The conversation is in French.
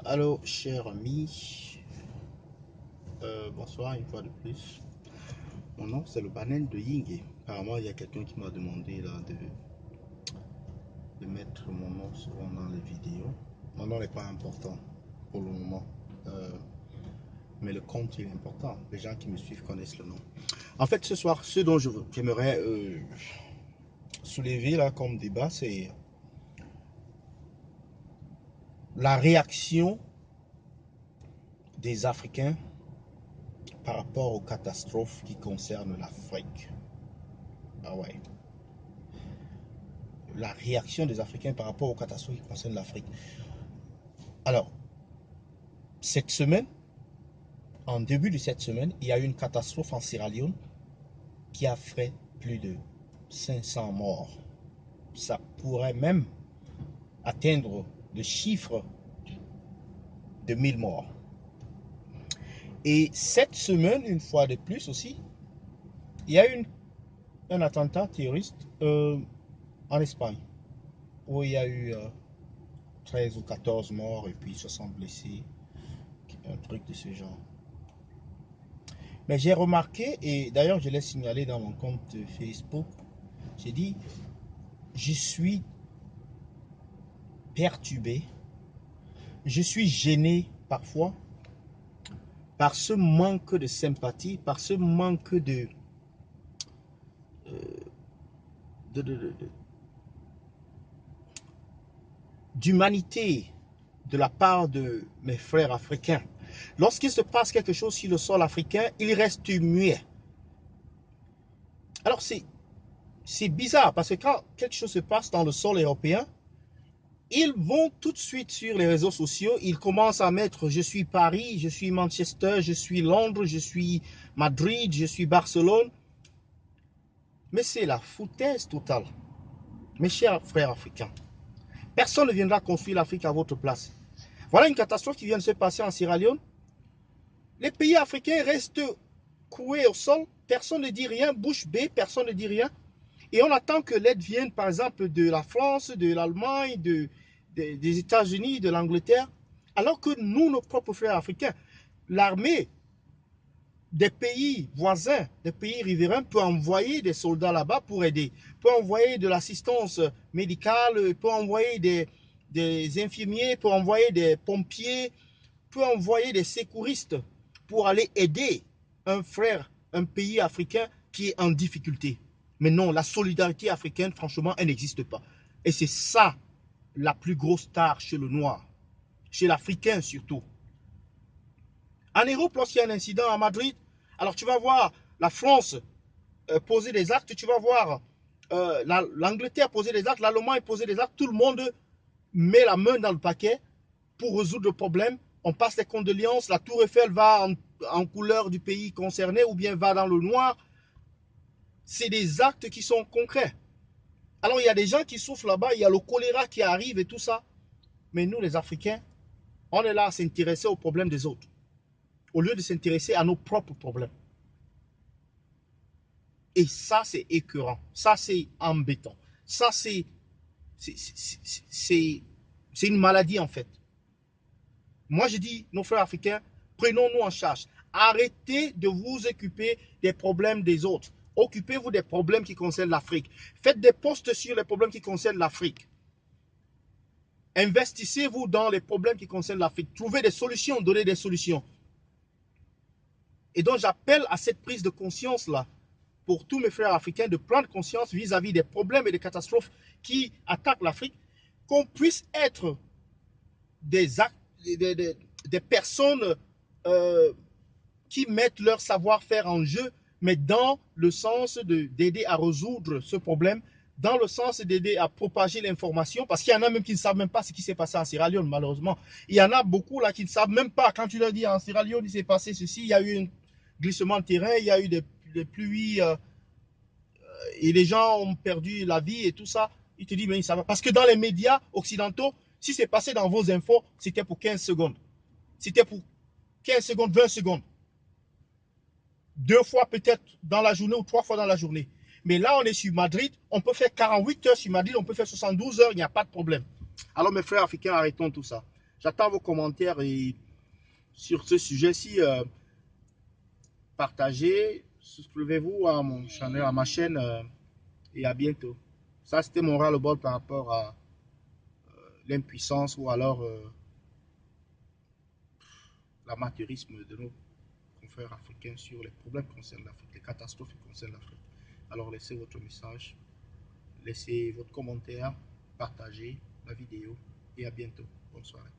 Allô, cher ami, bonsoir une fois de plus. Mon nom c'est le Banel de Yingé. Apparemment, il y a quelqu'un qui m'a demandé là de mettre mon nom souvent dans les vidéos. Mon nom n'est pas important pour le moment, mais le compte il est important. Les gens qui me suivent connaissent le nom. En fait, ce soir, ce dont j'aimerais soulever là comme débat, c'est la réaction des Africains par rapport aux catastrophes qui concernent l'Afrique. Ah ouais. La réaction des Africains par rapport aux catastrophes qui concernent l'Afrique. Alors, cette semaine, en début de cette semaine, il y a eu une catastrophe en Sierra Leone qui a fait plus de 500 morts. Ça pourrait même atteindre le chiffre de 1000 morts. Et cette semaine, une fois de plus aussi, il y a eu un attentat terroriste en Espagne, où il y a eu 13 ou 14 morts et puis 60 blessés, un truc de ce genre. Mais j'ai remarqué, et d'ailleurs je l'ai signalé dans mon compte Facebook, j'ai dit, je suis perturbé, je suis gêné parfois par ce manque de sympathie, par ce manque d'humanité de la part de mes frères africains. Lorsqu'il se passe quelque chose sur le sol africain, ils restent muets. Alors c'est bizarre parce que quand quelque chose se passe dans le sol européen, ils vont tout de suite sur les réseaux sociaux, ils commencent à mettre je suis Paris, je suis Manchester, je suis Londres, je suis Madrid, je suis Barcelone. Mais c'est la foutaise totale. Mes chers frères africains, personne ne viendra construire l'Afrique à votre place. Voilà une catastrophe qui vient de se passer en Sierra Leone. Les pays africains restent coués au sol, personne ne dit rien, bouche bée, personne ne dit rien. Et on attend que l'aide vienne par exemple de la France, de l'Allemagne, des États-Unis, de l'Angleterre, alors que nous, nos propres frères africains, l'armée des pays voisins, des pays riverains peut envoyer des soldats là-bas pour aider, peut envoyer de l'assistance médicale, peut envoyer des infirmiers, peut envoyer des pompiers, peut envoyer des secouristes pour aller aider un frère, un pays africain qui est en difficulté. Mais non, la solidarité africaine, franchement, elle n'existe pas. Et c'est ça la plus grosse tare chez le noir, chez l'Africain surtout. En Europe, lorsqu'il y a un incident à Madrid, alors tu vas voir la France poser des actes, tu vas voir l'Angleterre poser des actes, l'Allemagne poser des actes, tout le monde met la main dans le paquet pour résoudre le problème. On passe les condoléances, la tour Eiffel va en couleur du pays concerné ou bien va dans le noir. C'est des actes qui sont concrets. Alors il y a des gens qui souffrent là-bas, il y a le choléra qui arrive et tout ça. Mais nous les Africains, on est là à s'intéresser aux problèmes des autres, au lieu de s'intéresser à nos propres problèmes. Et ça, c'est écœurant. Ça, c'est embêtant. Ça, c'est une maladie, en fait. Moi, je dis, nos frères africains, prenons-nous en charge. Arrêtez de vous occuper des problèmes des autres. Occupez-vous des problèmes qui concernent l'Afrique. Faites des posts sur les problèmes qui concernent l'Afrique. Investissez-vous dans les problèmes qui concernent l'Afrique. Trouvez des solutions, donnez des solutions. Et donc, j'appelle à cette prise de conscience-là pour tous mes frères africains de prendre conscience vis-à-vis des problèmes et des catastrophes qui attaquent l'Afrique, qu'on puisse être des personnes qui mettent leur savoir-faire en jeu, mais dans le sens d'aider à résoudre ce problème, dans le sens d'aider à propager l'information, parce qu'il y en a même qui ne savent même pas ce qui s'est passé en Sierra Leone, malheureusement. Il y en a beaucoup là qui ne savent même pas, quand tu leur dis en Sierra Leone, il s'est passé ceci, il y a eu un glissement de terrain, il y a eu des pluies, et les gens ont perdu la vie et tout ça. Ils te disent, mais ça va. Parce que dans les médias occidentaux, si c'est passé dans vos infos, c'était pour 15 secondes. C'était pour 15 secondes, 20 secondes. 2 fois peut-être dans la journée ou 3 fois dans la journée. Mais là, on est sur Madrid, on peut faire 48 heures sur Madrid, on peut faire 72 heures, il n'y a pas de problème. Alors mes frères africains, arrêtons tout ça. J'attends vos commentaires et sur ce sujet-ci. Partagez, souscrivez-vous à mon channel, à ma chaîne et à bientôt. Ça, c'était mon ras-le-bol par rapport à l'impuissance ou alors l'amateurisme de nos confrères africains sur les problèmes qui concernent l'Afrique, les catastrophes qui concernent l'Afrique. Alors laissez votre message, laissez votre commentaire, partagez la vidéo et à bientôt. Bonne soirée.